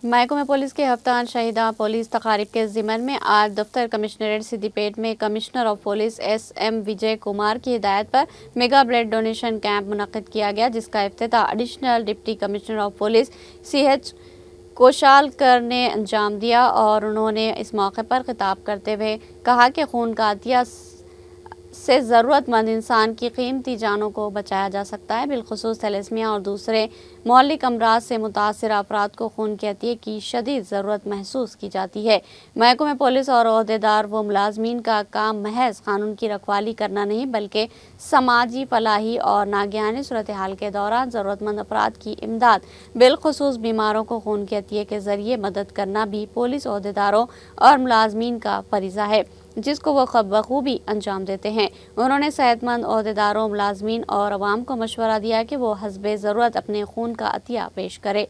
محکمہ پولیس کے ہفتہ شہیدہ پولیس تقاریب کے ضمن میں آج دفتر کمشنریٹ سدی پیٹ میں commissioner of police S M Vijay Kumar کی ہدایت پر میگا بلڈ ڈونیشن کیمپ منعقد کیا گیا، جس کا افتتاح additional deputy commissioner of police C H Kaushalkar نے انجام دیا اور انہوں نے اس موقع پر خطاب کرتے ہوئے کہا کہ خون کا عطیہ سے ضرورت مند انسان کی قیمتی جانوں کو بچایا جا سکتا ہے، بالخصوص تھیلیسیمیا اور دوسرے مہلک امراض سے متاثرہ افراد کو خون کے عطیے کی شدید ضرورت محسوس کی جاتی ہے۔ محکمہ پولیس اور عہدیدار و ملازمین کا کام محض قانون کی رکھوالی کرنا نہیں بلکہ سماجی فلاحی اور ناگہانی صورتحال کے دوران ضرورت مند افراد کی امداد، بالخصوص بیماروں کو خون کے عطیے کے ذریعے مدد کرنا بھی پولیس عہدیداروں اور ملازمین کا فریضہ ہے، جس کو وہ بخوبی انجام دیتے ہیں۔ انہوں نے صحت مند عہدیداروں، ملازمین اور عوام کو مشورہ دیا کہ وہ حسب ضرورت اپنے خون کا عطیہ پیش کرے۔